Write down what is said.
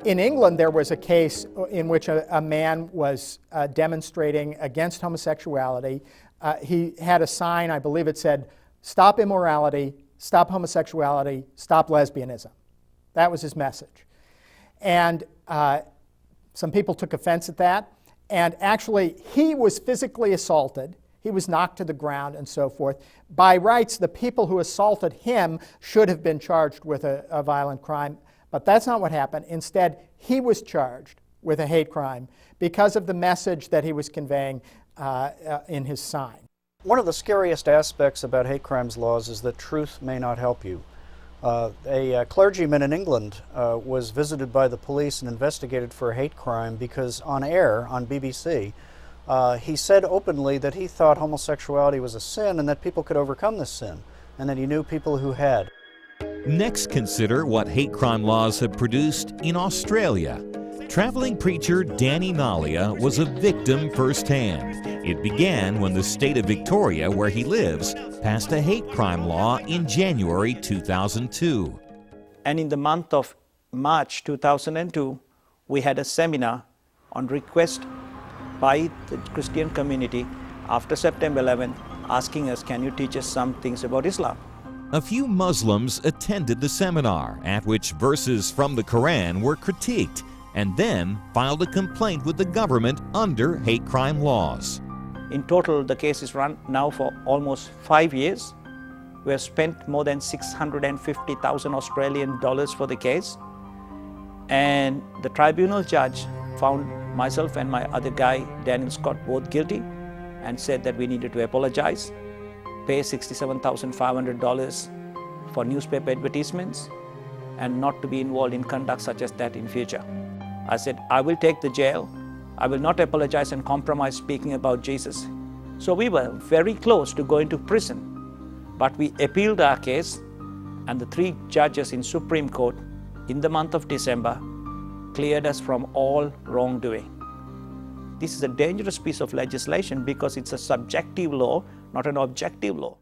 In England, there was a case in which a man was demonstrating against homosexuality. He had a sign, I believe it said, "Stop immorality, stop homosexuality, stop lesbianism." That was his message. And some people took offense at that. And actually, he was physically assaulted. He was knocked to the ground and so forth. By rights, the people who assaulted him should have been charged with a violent crime. But that's not what happened. Instead, he was charged with a hate crime because of the message that he was conveying in his sign. One of the scariest aspects about hate crimes laws is that truth may not help you. A clergyman in England was visited by the police and investigated for a hate crime because on air, on BBC, he said openly that he thought homosexuality was a sin and that people could overcome this sin, and that he knew people who had. Next, consider what hate crime laws have produced in Australia. Traveling preacher Danny Nalliah was a victim firsthand. It began when the state of Victoria, where he lives, passed a hate crime law in January 2002. And in the month of March 2002, we had a seminar on request by the Christian community after September 11, asking us, can you teach us some things about Islam? A few Muslims attended the seminar, at which verses from the Quran were critiqued, and then filed a complaint with the government under hate crime laws. In total, the case is run now for almost 5 years. We have spent more than 650,000 Australian dollars for the case. And the tribunal judge found myself and my other guy, Daniel Scott, both guilty and said that we needed to apologize, pay $67,500 for newspaper advertisements, and not to be involved in conduct such as that in future. I said, I will take the jail. I will not apologize and compromise speaking about Jesus. So we were very close to going to prison. But we appealed our case, and the 3 judges in Supreme Court in the month of December cleared us from all wrongdoing. This is a dangerous piece of legislation because it's a subjective law, not an objective law.